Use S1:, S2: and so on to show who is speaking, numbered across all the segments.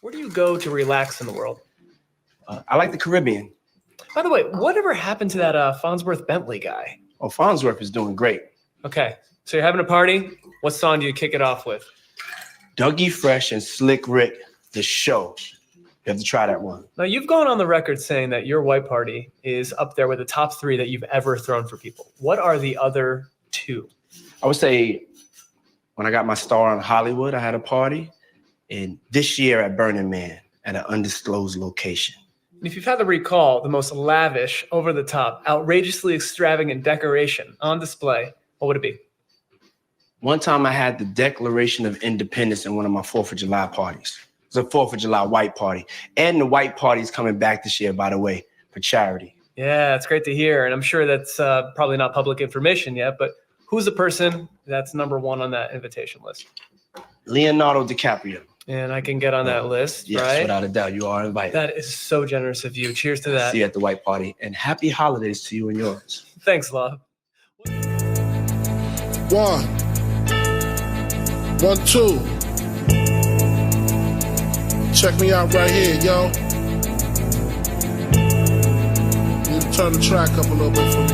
S1: Where do you go to relax in the world?
S2: I like the Caribbean.
S1: By the way, whatever happened to that Farnsworth Bentley guy?
S2: Oh, Farnsworth is doing great.
S1: Okay, so you're having a party. What song do you kick it off with?
S2: Dougie Fresh and Slick Rick, The Show. You have to try that one.
S1: Now, you've gone on the record saying that your white party is up there with the top 3 that you've ever thrown for people. What are the other 2?
S2: I would say when I got my star on Hollywood, I had a party. And this year at Burning Man at an undisclosed location.
S1: If you've had to recall the most lavish, over-the-top, outrageously extravagant decoration on display, what would it be?
S2: One time I had the Declaration of Independence in one of my 4th of July parties. It was a 4th of July white party. And the white party is coming back this year, by the way, for charity.
S1: Yeah, it's great to hear. And I'm sure that's probably not public information yet, but who's the person that's number 1 on that invitation list?
S2: Leonardo DiCaprio.
S1: And I can get on that list,
S2: yes,
S1: right?
S2: Without a doubt, you are invited.
S1: That is so generous of you. Cheers to that.
S2: See you at the white party. And happy holidays to you and yours.
S1: Thanks, love.
S3: 1, 1, 2. Check me out right here, yo. You need to turn the track up a little bit for me.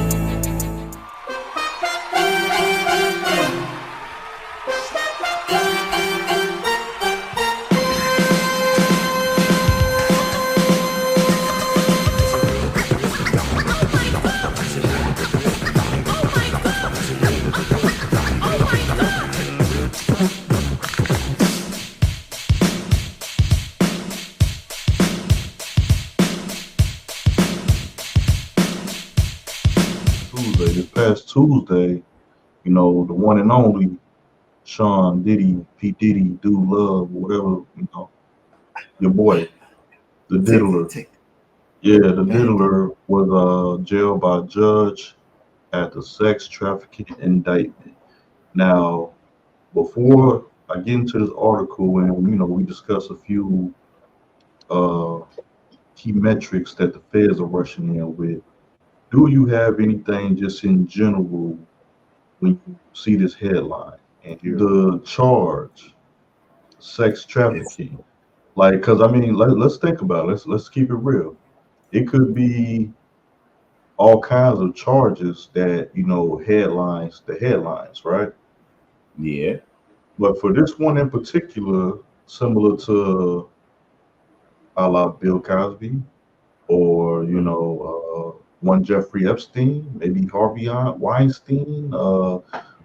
S4: This past Tuesday, you know, the one and only Sean Diddy, P. Diddy, Dude Love, whatever, you know, your boy, the diddler. Yeah, the diddler was jailed by a judge at the sex trafficking indictment. Now, before I get into this article and, you know, we discuss a few key metrics that the feds are rushing in with, do you have anything just in general when you see this headline and hear the charge, sex trafficking? Like, because I mean, let's think about it. Let's keep it real. It could be all kinds of charges that, you know, headlines, right?
S5: Yeah.
S4: But for this one in particular, similar to a la Bill Cosby or, you know, one Jeffrey Epstein, maybe Harvey Weinstein.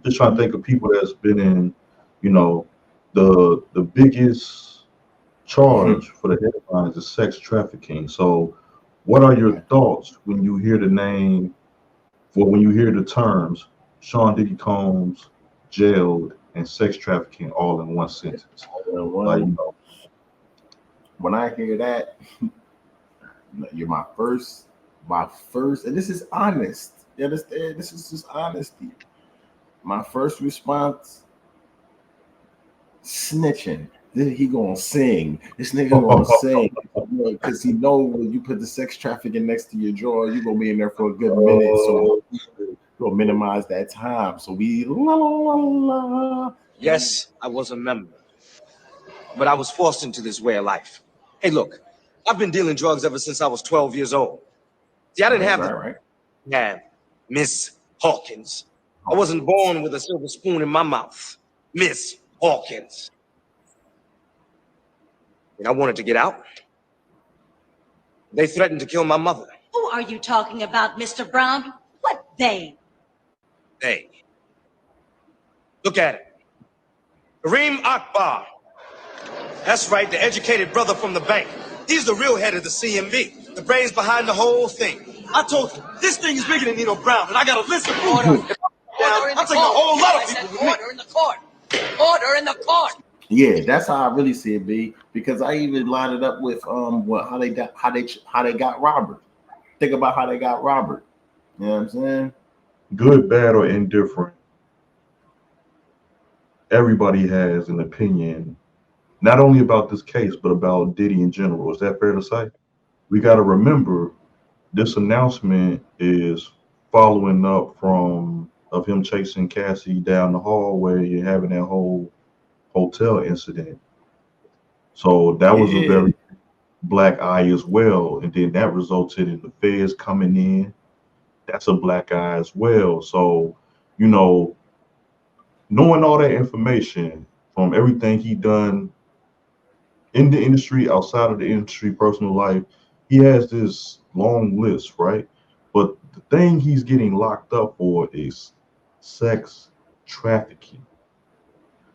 S4: Just trying to think of people that's been in, you know, the biggest charge for the headlines is sex trafficking. So what are your thoughts when you hear the name, or when you hear the terms Sean Diddy Combs jailed and sex trafficking all in one sentence? Like, you know,
S5: when I hear that, you're my first, and this is honest. You understand? This is just honesty. My first response, snitching. Then he gonna sing. This nigga gonna sing because he know when you put the sex trafficking next to your drawer, you gonna be in there for a good minute. So gonna minimize that time. So we la la la la.
S6: Yes, I was a member, but I was forced into this way of life. Hey, look, I've been dealing drugs ever since I was 12 years old. See, I didn't have Miss Hawkins. I wasn't born with a silver spoon in my mouth. Miss Hawkins. And I wanted to get out. They threatened to kill my mother.
S7: Who are you talking about, Mr. Brown? What they?
S6: They. Look at it. Kareem Akbar. That's right, the educated brother from the bank. He's the real head of the CMB, the brains behind the whole thing. I told you, this thing is bigger than Nino Brown, and I gotta listen.
S7: Order. Order in the
S6: I'll take a whole lot of people with me.
S7: Order in the court. Order in the court.
S5: Yeah, that's how I really see it, B. Because I even lined it up with how they got Robert. Think about how they got Robert. You know what I'm saying?
S4: good, bad, or indifferent, everybody has an opinion, not only about this case, but about Diddy in general. Is that fair to say? We got to remember this announcement is following up of him chasing Cassie down the hallway and having that whole hotel incident. So that was a
S5: Yeah.
S4: very black eye as well. And then that resulted in the feds coming in. That's a black eye as well. So, you know, knowing all that information from everything he done in the industry, outside of the industry, personal life, he has this long list, right? But the thing he's getting locked up for is sex trafficking.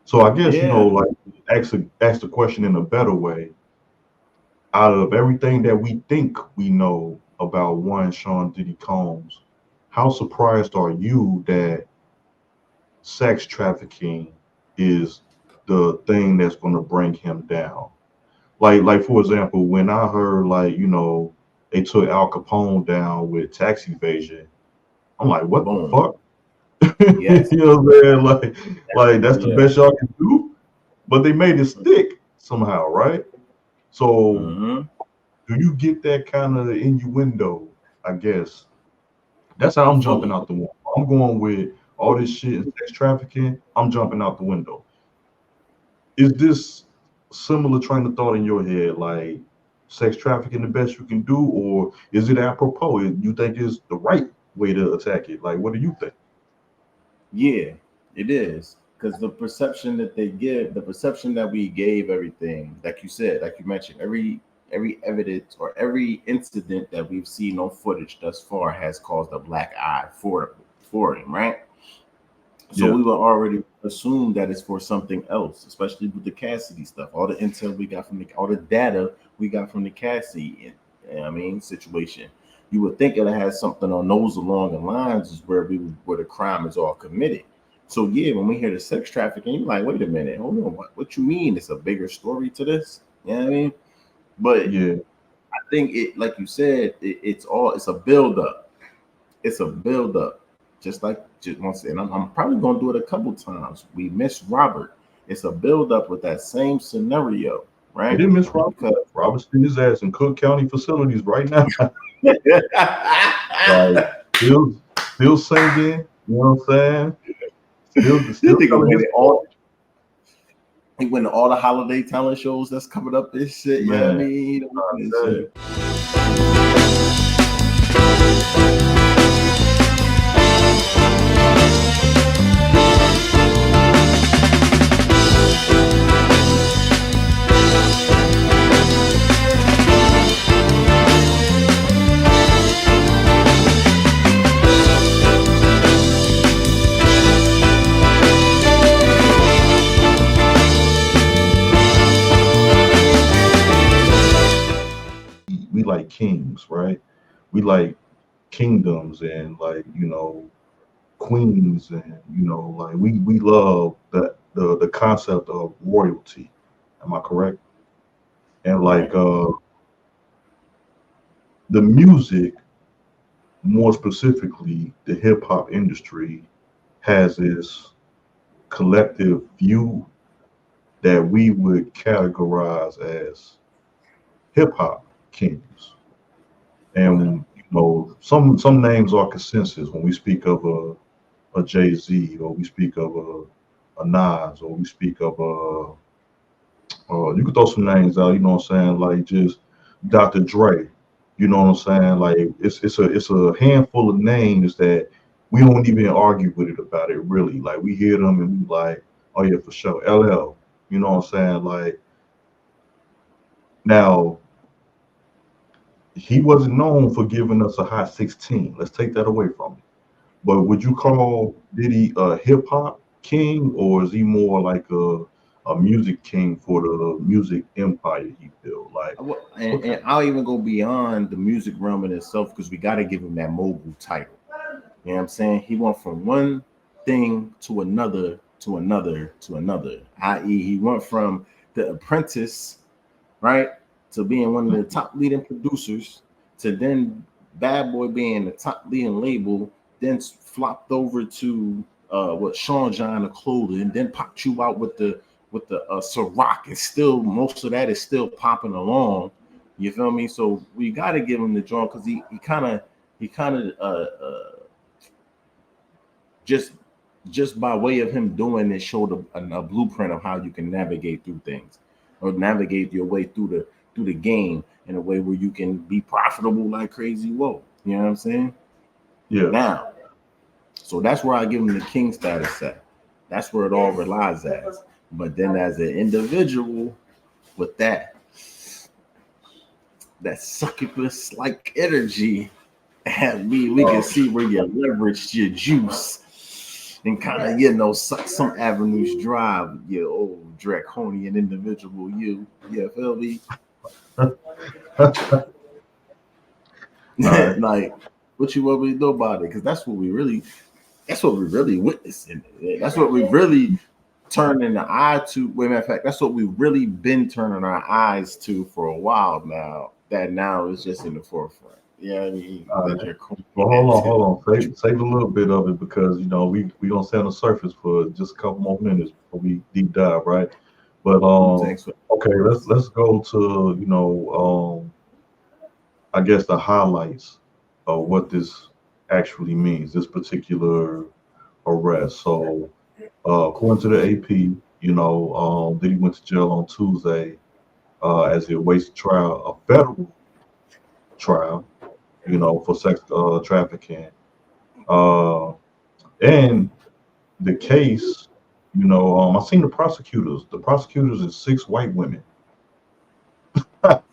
S4: So I guess, you know,
S5: Yeah.
S4: like ask the question in a better way. Out of everything that we think we know about one Sean Diddy Combs, how surprised are you that sex trafficking is the thing that's going to bring him down? Like for example, when I heard like, you know, they took Al Capone down with tax evasion, I'm like, what the
S5: Boom.
S4: fuck?
S5: Yes.
S4: You know what I'm saying? Like that's the
S5: Yeah.
S4: best y'all can do. But they made it stick somehow, right? So
S5: Mm-hmm.
S4: do you get that kind of innuendo? I guess that's how I'm jumping
S5: Fully.
S4: out the window. I'm going with all this shit and sex trafficking. I'm jumping out the window. Is this similar train of thought in your head, like sex trafficking the best you can do, or is it apropos? You think it's the right way to attack it? Like, what do you think?
S5: Yeah, it is. Because the perception that they give, the perception that we gave everything, like you said, like you mentioned, every evidence or every incident that we've seen on footage thus far has caused a black eye for him, right? So
S4: Yeah,
S5: we will already assume that it's for something else, especially with the Cassidy stuff. All the intel we got from all the data we got from the Cassidy, situation. You would think it has something on those along the lines is where the crime is all committed. So yeah, when we hear the sex trafficking, you're like, wait a minute, hold on, what you mean? It's a bigger story to this? You know what I mean? But
S4: yeah,
S5: I think it, like you said, it's a build up. It's a build up. Just once, and I'm probably gonna do it a couple times. We miss Robert. It's a build up with that same scenario,
S4: they
S5: right?
S4: didn't miss Robert.
S5: Because
S4: Robertson his ass in Cook County facilities right now. Like, still singing. You know what I'm saying?
S5: this
S4: Still
S5: nigga
S4: telling his
S5: winning all he went to all the holiday talent shows that's coming up this shit. Yeah, I
S4: man.
S5: mean, he don't win this
S4: tell
S5: shit.
S4: you. We like kings, right? We like kingdoms and like, you know, queens, and you know, like we love the concept of royalty. Am I correct? And like
S5: Right.
S4: the music, more specifically the hip hop industry, has this collective view that we would categorize as hip hop kings.
S5: Okay.
S4: And you know, some names are consensus when we speak of a Jay Z, or we speak of a Nas, or we speak of you could throw some names out, you know what I'm saying, like just Dr. Dre, you know what I'm saying, like it's a handful of names that we don't even argue with it about it really. Like we hear them and we like, oh yeah, for sure, LL, you know what I'm saying, like now he wasn't known for giving us a hot 16. Let's take that away from him. But would you call Diddy a hip hop king, or is he more like a music king for the music empire he built? Like,
S5: And,
S4: what kind?
S5: and I'll even go beyond the music realm in itself because we got to give him that mogul title. You know what I'm saying? He went from one thing to another, to another, to another. I.e., he went from the apprentice, right, to being one of the top leading producers, to then Bad Boy being the top leading label, then flopped over to what Sean John the clothing, then popped you out with the Ciroc, and still most of that is still popping along. You feel me? So we got to give him the joint because he kind of just by way of him doing it showed a blueprint of how you can navigate through things. or navigate your way through the game in a way where you can be profitable like crazy. Whoa, you know what I'm saying?
S4: Yeah.
S5: Now, so that's where I give him the king status at. That's where it all relies at. But then as an individual with that succubus like energy, we can see where you leveraged your juice and kind of, you know, suck some avenues dry, you old draconian individual. You feel me?
S4: Right.
S5: Like, what you want me to know about it? Because that's what we really witnessing. That's what we really turning the eye to. Wait, matter of fact, that's what we've really been turning our eyes to for a while now. That now is just in the forefront. Yeah, I mean,
S4: Well, hold on. Save a little bit of it because, you know, we gonna stay on the surface for just a couple more minutes before we deep dive, right? But okay, let's go to, you know, I guess the highlights of what this actually means, this particular arrest. So, according to the AP, you know, Diddy went to jail on Tuesday as he awaits trial, a federal trial, you know, for sex trafficking. Uh, and the case, you know, I seen the prosecutors. The prosecutors is 6 white women. We'll talk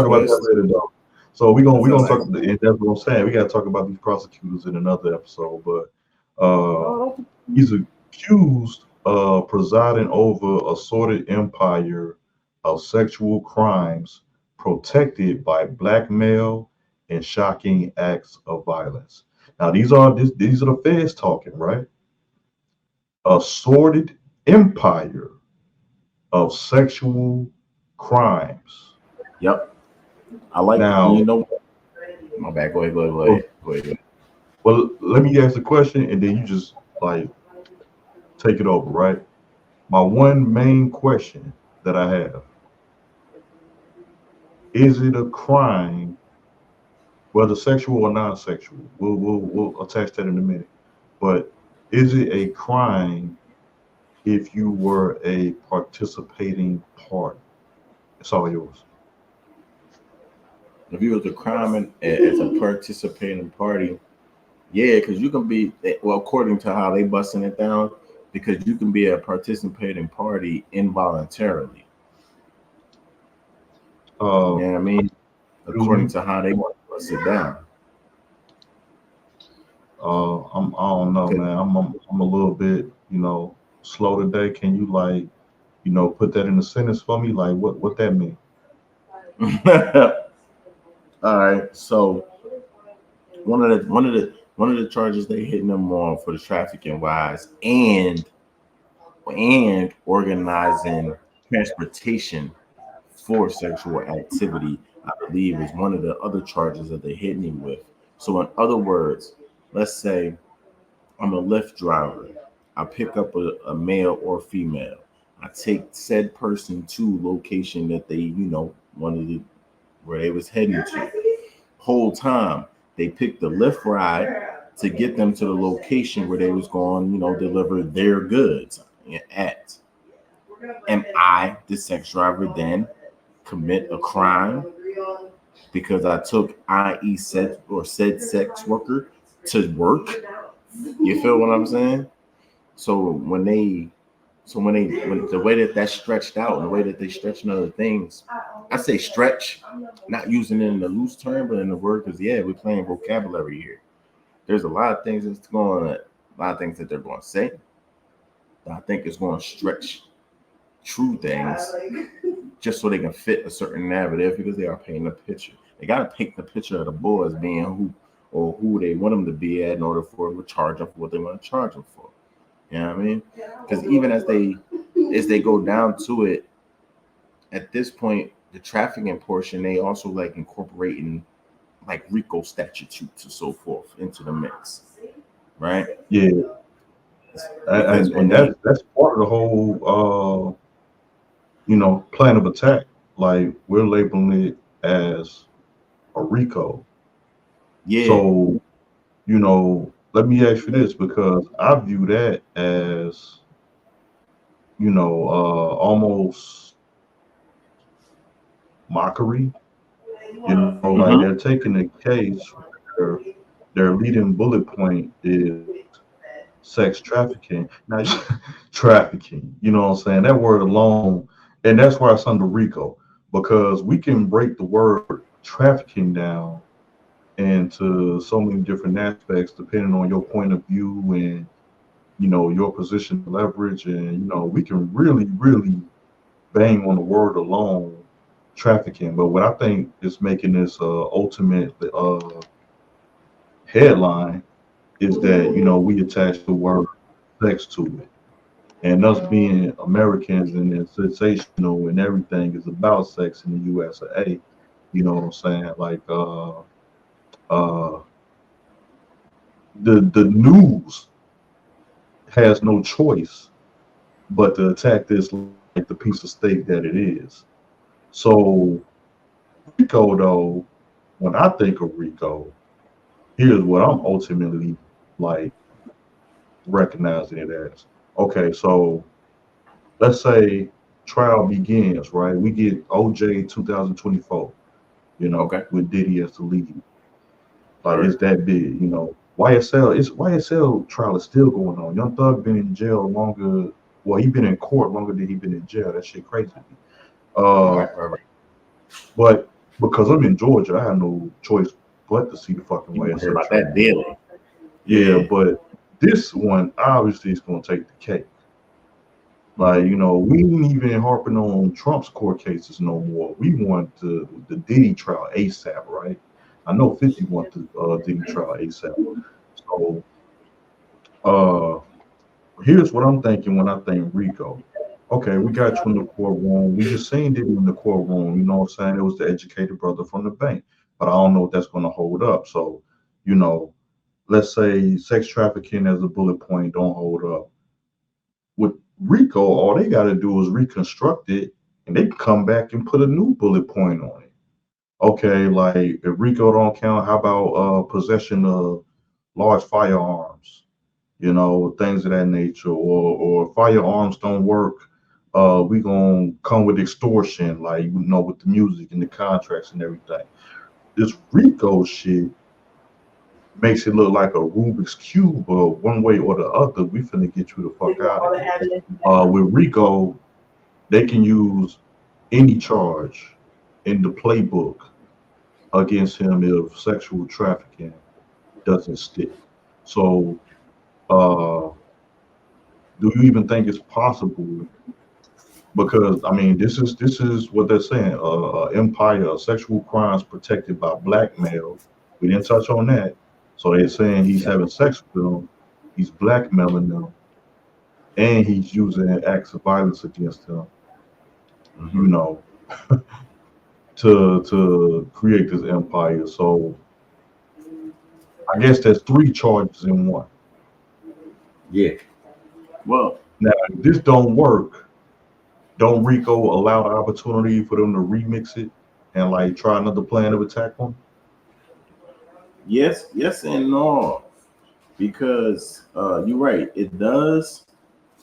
S4: about that later, though. So we're gonna talk. And that's what I'm saying. We gotta talk about these prosecutors in another episode. But he's accused of presiding over a sordid empire of sexual crimes protected by blackmail and shocking acts of violence. Now these are the feds talking, right? A sordid empire of sexual crimes.
S5: Yep. I like
S4: now.
S5: You know, my bad. Go ahead.
S4: Well, let me ask the question, and then you just like take it over, right? My one main question that I have: is it a crime, whether sexual or non-sexual? We'll attach that in a minute. But is it a crime if you were a participating party? It's all yours.
S5: If you was a crime as a participating party, yeah, because you can be, well, according to how they busting it down, because you can be a participating party involuntarily. You know what I mean? According to how they want to bust it down.
S4: I don't know, man. I'm a little bit, you know, slow today. Can you like, you know, put that in a sentence for me? Like what that mean?
S5: All right. So one of the charges they hitting them on for the trafficking wise and organizing transportation for sexual activity, I believe, is one of the other charges that they're hitting him with. So in other words, let's say I'm a Lyft driver. I pick up a male or female. I take said person to location that they, you know, wanted to, where they was heading to. Whole time they picked the Lyft ride to get them to the location where they was going, you know, deliver their goods at. Am I, the sex driver, then commit a crime because I took i.e. said sex worker to work? You feel what I'm saying? So when the way that that's stretched out and the way that they stretching other things, I say stretch, not using it in a loose term, but in the word, because yeah, we're playing vocabulary here. There's a lot of things that's going, a lot of things that they're going to say. I think it's going to stretch true things just so they can fit a certain narrative because they are painting a picture. They got to paint the picture of the boys being who they want them to be at in order for them to charge them for what they want to charge them for. You know what I mean? Because even as they go down to it, at this point, the trafficking portion, they also like incorporating like RICO statutes and so forth into the mix, right?
S4: Yeah, and that's part of the whole, you know, plan of attack. Like we're labeling it as a RICO.
S5: Yeah.
S4: So, you know, let me ask you this because I view that as almost mockery. Like
S5: Mm-hmm.
S4: they're taking a case where their leading bullet point is sex trafficking. Now, trafficking, you know what I'm saying? That word alone, and that's why it's under RICO, because we can break the word trafficking down into so many different aspects depending on your point of view and your position of leverage, and we can really bang on the word alone, trafficking. But what I think is making this ultimate headline is that we attach the word sex to it, and us being Americans and it's sensational and everything is about sex in the USA. You know what I'm saying? Like uh, the news has no choice but to attack this like the piece of steak that it is. So Rico, though, when I think of Rico, here's what I'm ultimately like recognizing it as. Okay, so let's say trial begins, right? We get OJ 2024,
S5: Okay.
S4: with Diddy as the lead. Like
S5: Right.
S4: it's that big, YSL trial is still going on. Young Thug been in jail longer. Well, he been in court longer than he been in jail. That shit crazy to me. Uh,
S5: Right.
S4: but because I'm in Georgia, I have no choice but to see the fucking
S5: You gonna hear
S4: YSL
S5: about
S4: trial.
S5: that daily?
S4: Yeah,
S5: Yeah.
S4: but this one obviously is going to take the cake. Like,
S5: Mm-hmm.
S4: we ain't even harping on Trump's court cases no more. We want the Diddy trial ASAP, right? I know 50 want the Diddy trial ASAP. So uh, here's what I'm thinking when I think Rico. Okay, we got you in the courtroom. We just seen Diddy in the courtroom. You know what I'm saying? It was the educated brother from the bank. But I don't know if that's going to hold up. So, you know, let's say sex trafficking as a bullet point don't hold up. With Rico, all they got to do is reconstruct it, and they can come back and put a new bullet point on it. Okay, like if Rico don't count, how about possession of large firearms? Things of that nature, or firearms don't work. We gonna come with extortion, like with the music and the contracts and everything. This Rico shit makes it look like a Rubik's cube, one way or the other. We finna get you the fuck out of here. With Rico, they can use any charge in the playbook against him if sexual trafficking doesn't stick. So, uh, do you even think it's possible? Because I mean, this is what they're saying. Empire, sexual crimes protected by blackmail. We didn't touch on that. So they're saying he's having sex with them, he's blackmailing them, and he's using acts of violence against them. You
S5: Mm-hmm.
S4: know, to create this empire. So I guess there's three charges in one.
S5: Yeah. Well,
S4: Now, if this don't work, don't Rico allow the opportunity for them to remix it and like try another plan of attack on?
S5: yes and no, because you're right. It does,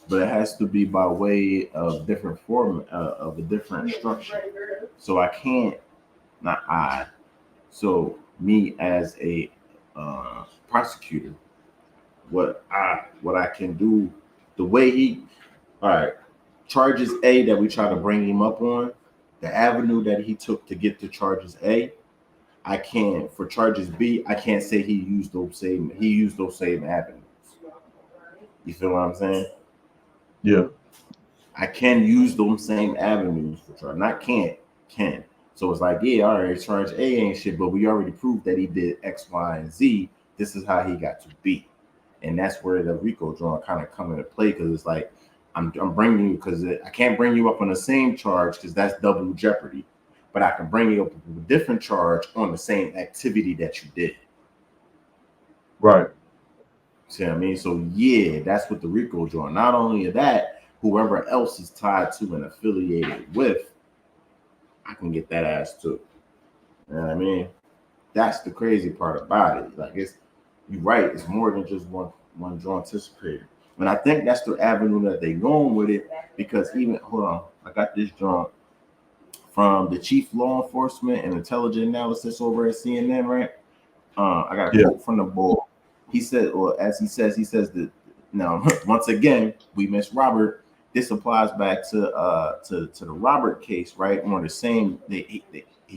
S5: but it has to be by way of different form of a different structure. So I can't, not I. So me as a prosecutor, what I can do, the way he, all right, charges A that we try to bring him up on, the avenue that he took to get to charges A, I can't, for charges B, I can't say he used those same avenues. You feel what I'm saying?
S4: Yeah,
S5: I can use those same avenues for charge. Not can't, can. So it's like, yeah, all right, charge A ain't shit, but we already proved that he did X, Y, and Z. This is how he got to B. And that's where the RICO drawing kind of come into play, because it's like, I'm bringing you, because I can't bring you up on the same charge because that's double jeopardy. But I can bring you up with a different charge on the same activity that you did.
S4: right.
S5: See what I mean? So yeah, that's what the RICO drawing. Not only that, whoever else is tied to and affiliated with, I can get that ass too. You know what I mean? That's the crazy part about it. Like, it's, you're right, it's more than just one draw anticipated. And I think that's the avenue that they're going with it, because even hold on, I got this drawn from the chief law enforcement and intelligence analysis over at CNN, right? I got a quote from the boy. He said, or as he says that now once again we miss Robert. This applies back to the Robert case, right? On the same, he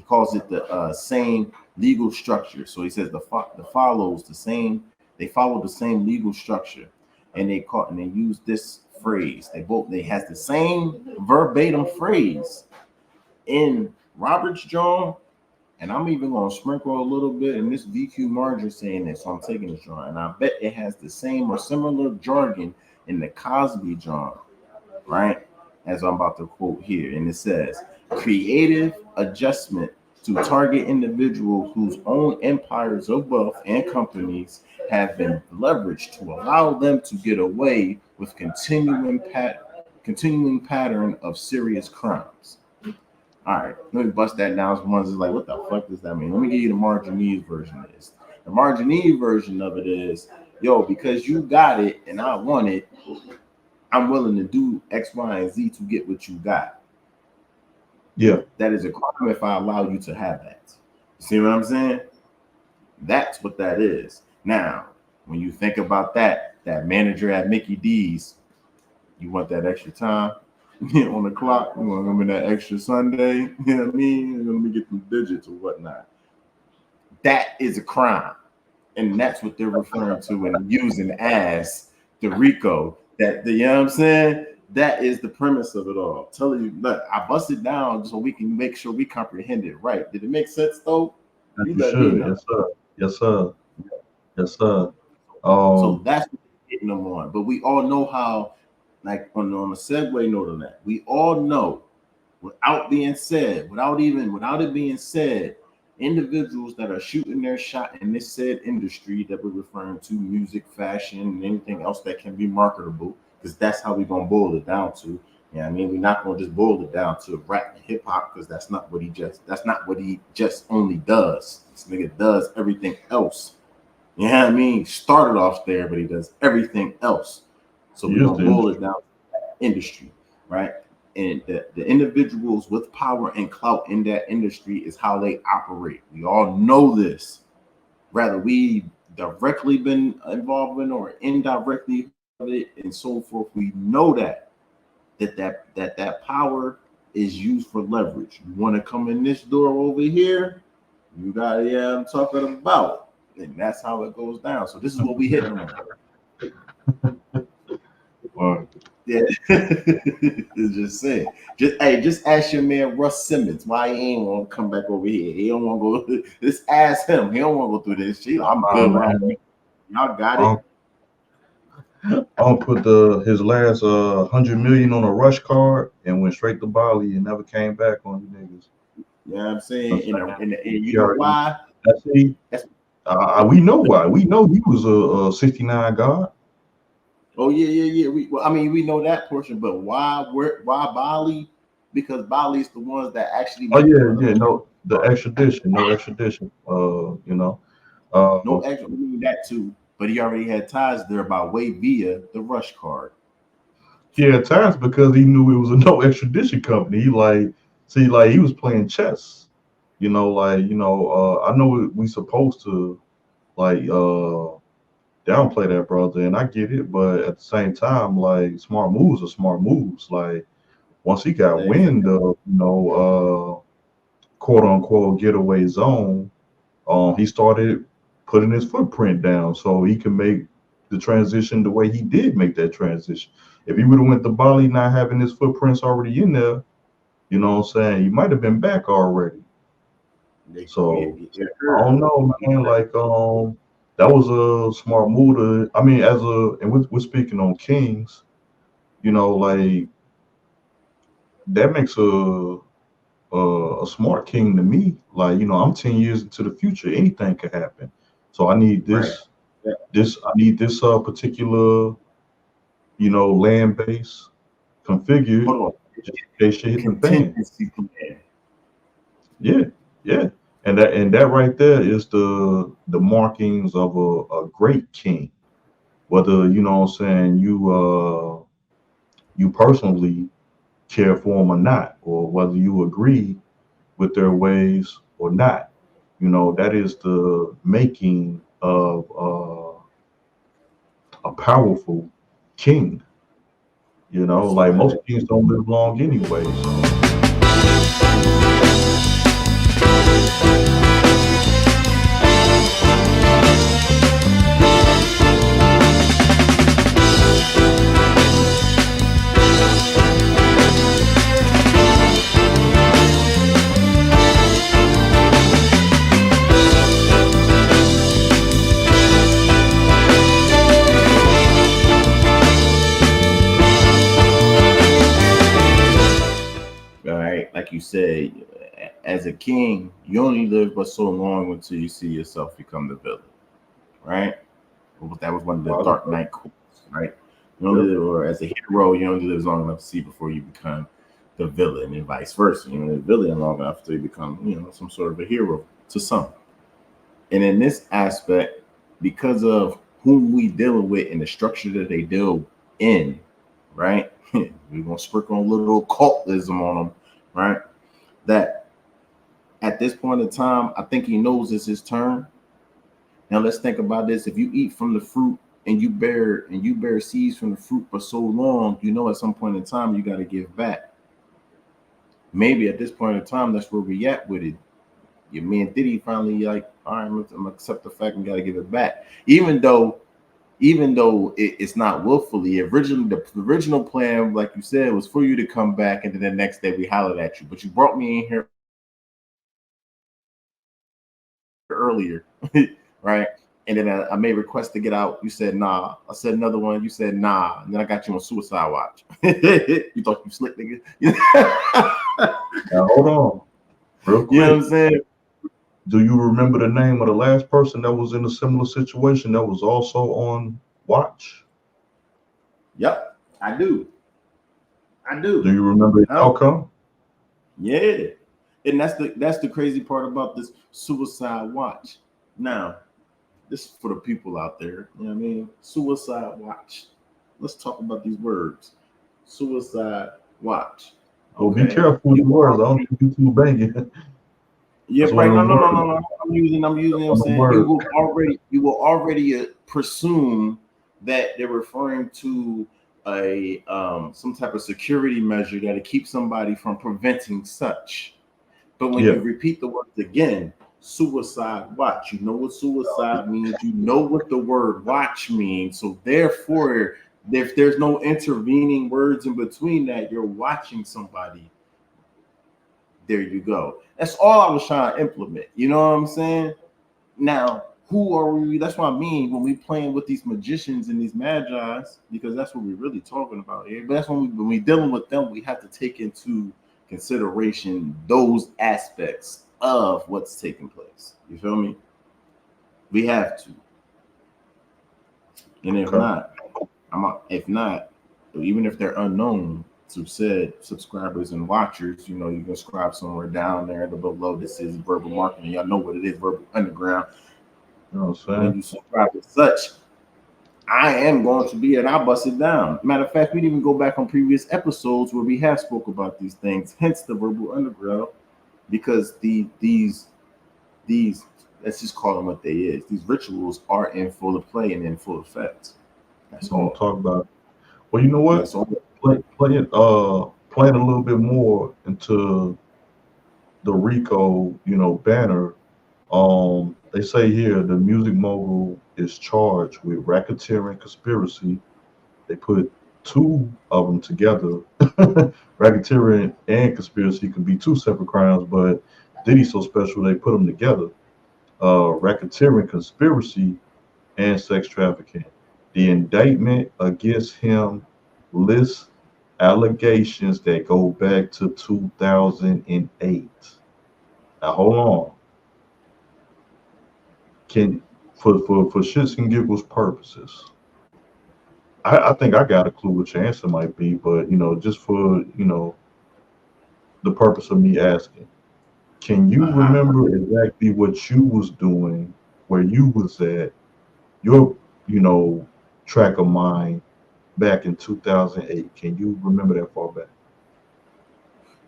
S5: calls it the same legal structure. So he says they follow the same legal structure, and they use this phrase. They has the same verbatim phrase in Robert's John. And I'm even going to sprinkle a little bit in this VQ margin saying this. So I'm taking this John. And I bet it has the same or similar jargon in the Cosby John, right? As I'm about to quote here. And it says, creative adjustment to target individuals whose own empires of wealth and companies have been leveraged to allow them to get away with continuing pattern of serious crimes. All right, let me bust that down. Some ones is like, what the fuck does that mean? Let me give you the Marginese version of this. The Marginese version of it is, yo, because you got it and I want it, I'm willing to do X, Y, and Z to get what you got.
S4: Yeah.
S5: That is a crime if I allow you to have that. See what I'm saying? That's what that is. Now, when you think about that manager at Mickey D's, you want that extra time? On the clock, you want to remember that extra Sunday, you know what I mean? Let me get some digits or whatnot. That is a crime. And that's what they're referring to and using as the RICO. That you know what I'm saying? That is the premise of it all. I'm telling you, look, I bust it down so we can make sure we comprehend it right. Did it make sense though?
S4: You let me know. Yes, sir. Yes, sir. Yes, sir.
S5: So that's what we're getting them on. But we all know how. Like on a segue note on that, we all know, without it being said, individuals that are shooting their shot in this said industry that we're referring to, music, fashion, and anything else that can be marketable, because that's how we're gonna boil it down to. You know what I mean? We're not gonna just boil it down to rap and hip hop, because that's not what he just only does. This nigga does everything else. You know what I mean? Started off there, but he does everything else. So we're gonna boil it down to that industry, right? And the individuals with power and clout in that industry is how they operate. We all know this, whether we directly been involved in or indirectly of it and so forth. We know that power is used for leverage. You want to come in this door over here, you got I'm talking about, and that's how it goes down. So this is what we hit them on. Yeah, just saying. Just ask your man Russ Simmons why he ain't want to come back over here. He don't want to go. Just ask him. He don't want to go through this shit. I'm good, man. Y'all got it.
S4: I'll put his last 100 million on a rush card and went straight to Bali and never came back on you niggas.
S5: You know what I'm saying? And you know why?
S4: We know why. We know he was a 69 god.
S5: Oh yeah. We know that portion, but why Bali? Because Bali is the ones that actually.
S4: No extradition. No extradition.
S5: No extra. We mean that too, but he already had ties there by way via the rush card.
S4: He had ties because he knew it was a no extradition company. He was playing chess. I know we supposed to downplay that brother, and I get it, but at the same time, like, smart moves are smart moves. Like, once he got wind of quote unquote getaway zone, he started putting his footprint down so he can make the transition the way he did make that transition. If he would have went to Bali not having his footprints already in there, you know what I'm saying, he might have been back already. So I don't know, man. Like, that was a smart move and we're speaking on kings, like, that makes a smart king to me. Like, I'm 10 years into the future, anything could happen. So I need this, I need this particular, land base configured just in case shit hit the fan. Yeah. And that right there is the markings of a great king. whether you know what I'm saying you personally care for them or not, or whether you agree with their ways or not. You know, that is the making of a powerful king. You know,
S5: That's a
S4: like most
S5: fact.
S4: kings don't live long anyway. So
S5: All right, like you said, as a king, you only live but so long until you see yourself become the villain, right? That was one of the Dark Knight quotes, right? You only live, or as a hero, you only live long enough to see before you become the villain, and vice versa. You know, the villain long enough to become, some sort of a hero to some. And in this aspect, because of whom we dealing with and the structure that they deal in, right? We're gonna sprinkle a little occultism on them, right? That at this point in time, I think he knows it's his turn. Now let's think about this. If you eat from the fruit and you bear seeds from the fruit for so long, you know at some point in time you got to give back. Maybe at this point in time, that's where we at with it. Your man Diddy finally like, all right, I'm gonna accept the fact and got to give it back, even though it's not willfully. Originally, the original plan, like you said, was for you to come back, and then the next day we hollered at you. But you brought me in here earlier, right? And then I made requests to get out. You said nah. I said another one. You said nah. And then I got you on suicide watch. You thought you slick, nigga.
S4: now hold on, real quick.
S5: You know what I'm saying?
S4: Do you remember the name of the last person that was in a similar situation that was also on watch?
S5: Yep, I do.
S4: Do you remember the outcome?
S5: Yeah. And that's the crazy part about this suicide watch. Now, this is for the people out there. You know what I mean? Suicide watch. Let's talk about these words. Suicide watch.
S4: Well, be careful with the words. I don't think you too banging.
S5: Yeah, right. No. I'm using. You know what I'm saying? You will already presume that they're referring to a some type of security measure that to keep somebody from preventing such. But when you repeat the words again, suicide watch, you know what suicide means. You know what the word watch means. So therefore, if there's no intervening words in between that, you're watching somebody. There you go. That's all I was trying to implement. You know what I'm saying? Now, who are we? That's what I mean when we playing with these magicians and these magi's, because that's what we're really talking about here. But that's when we dealing with them, we have to take into consideration those aspects of what's taking place. You feel me? We have to. And if not, even if they're unknown to said subscribers and watchers, you can subscribe somewhere down there below. This is Verbal Marketing. Y'all know what it is, Verbal Underground.
S4: You know what I'm saying?
S5: When you subscribe as such, I am going to be, and I'll bust it down. Matter of fact, we didn't even go back on previous episodes where we have spoke about these things, hence the Verbal Underground, because these let's just call them what they is. These rituals are in full play and in full effect. That's all.
S4: Talk about it. Well, you know what? Playing a little bit more into the Rico, banner. They say here the music mogul is charged with racketeering conspiracy. They put two of them together. Racketeering and conspiracy can be two separate crimes, but Diddy's so special they put them together. Racketeering, conspiracy, and sex trafficking. The indictment against him lists allegations that go back to 2008. Now hold on. For shits and giggles purposes, I think I got a clue what your answer might be, but just for the purpose of me asking, can you remember exactly what you was doing, where you was at, your track of mine back in 2008. Can you remember that far back?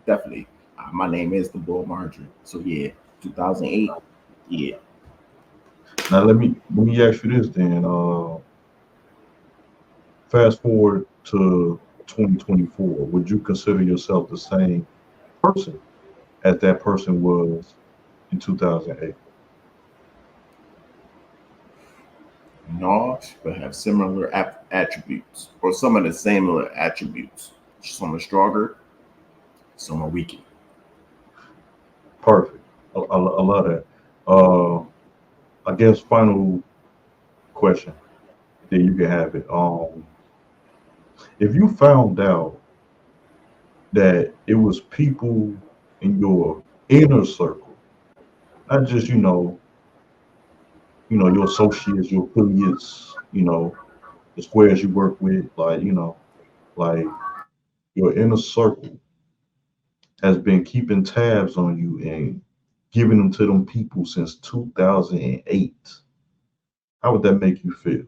S5: Definitely. My name is the Bull Marjorie. So yeah, 2008. Yeah.
S4: Now let me ask you this then. Fast forward to 2024. Would you consider yourself the same person as that person was in 2008?
S5: No, but have similar attributes, or some of the similar attributes. Some are stronger, some are weaker.
S4: Perfect. I love that. I guess final question, then you can have it. If you found out that it was people in your inner circle, not just your associates, your affiliates, the squares you work with, like your inner circle has been keeping tabs on you and giving them to them people since 2008. How would that make you feel?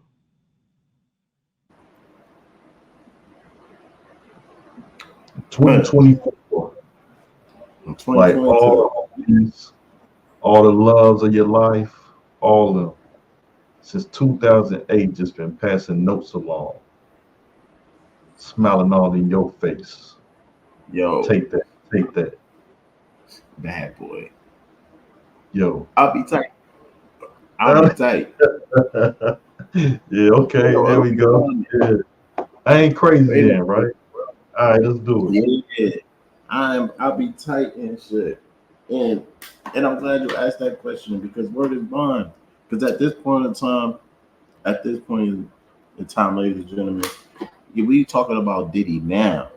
S5: Man,
S4: 2024, like
S5: 2022.
S4: all the loves of your life, all of them, since 2008, just been passing notes along, smiling all in your face.
S5: Yo,
S4: Take that.
S5: bad boy.
S4: Yo.
S5: I'll be tight. I'll be tight.
S4: Yeah, okay, there we go. Yeah. I ain't crazy then, right? All right, let's do it.
S5: Yeah. I'll be tight and shit. And I'm glad you asked that question, because word is bond. Because at this point in time, ladies and gentlemen, we talking about Diddy now.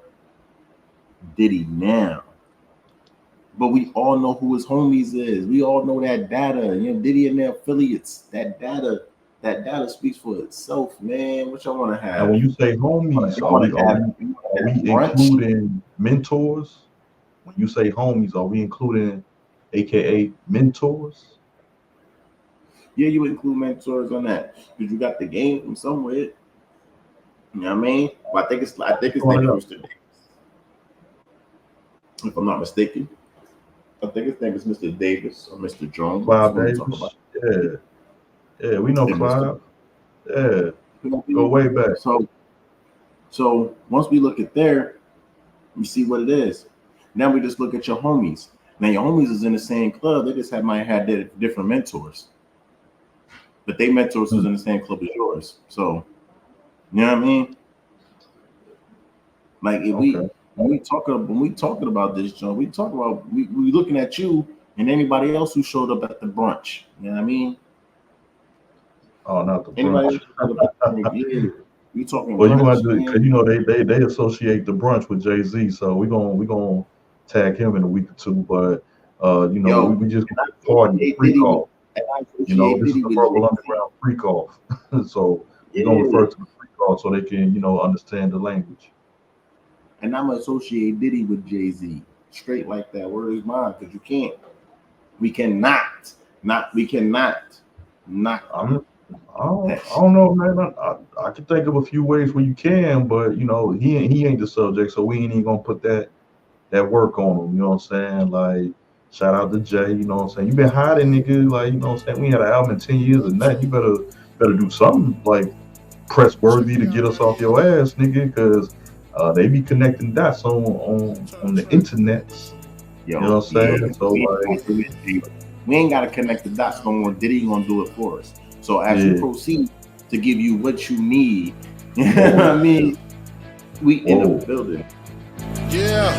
S5: But we all know who his homies is. We all know that data. Diddy and their affiliates. That data speaks for itself, man. What y'all want to have?
S4: And when you say homies, are we including mentors? When you say homies, are we including AKA mentors?
S5: Yeah, you include mentors on that, because you got the game from somewhere. You know what I mean? Well, I think it's Mr. Davis. If I'm not mistaken, I think his name is Mr. Davis or Mr. Jones.
S4: Clive Davis. Yeah, we know Clive. Yeah, go way back.
S5: So once we look at there, we see what it is. Now we just look at your homies. Now your homies is in the same club. They just might have different mentors, but they mentors is in the same club as yours. So you know what I mean? Like if when we talking about this, Joe, we looking at you and anybody else who showed up at the brunch. You know what I mean?
S4: Oh, not the
S5: Anybody
S4: brunch.
S5: We talking.
S4: Well, you gonna do it because they associate the brunch with Jay-Z, so we gonna tag him in a week or two. But we just party freak off. This is the Verbal Underground freak off. So we're gonna refer to the freak off so they can understand the language.
S5: And I'm gonna associate Diddy with Jay-Z straight like that. Word is mine, because we cannot.
S4: I don't know, man. I can think of a few ways where you can, but he ain't the subject, so we ain't even gonna put that work on him. You know what I'm saying? Like, shout out to Jay. You know what I'm saying? You been hiding, nigga. Like, you know what I'm saying? We had an album in 10 years and that. You better do something like press worthy to get us off your ass, nigga, because they be connecting dots on the internet. You know what I'm saying? So
S5: we ain't gotta connect the dots no more. Diddy gonna do it for us. So as you proceed to give you what you need, you know what I mean? We in the building.
S3: Yeah.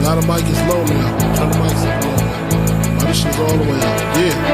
S3: Now the mic is low now. Turn the mics up low. Now this shit's all the way up. Yeah.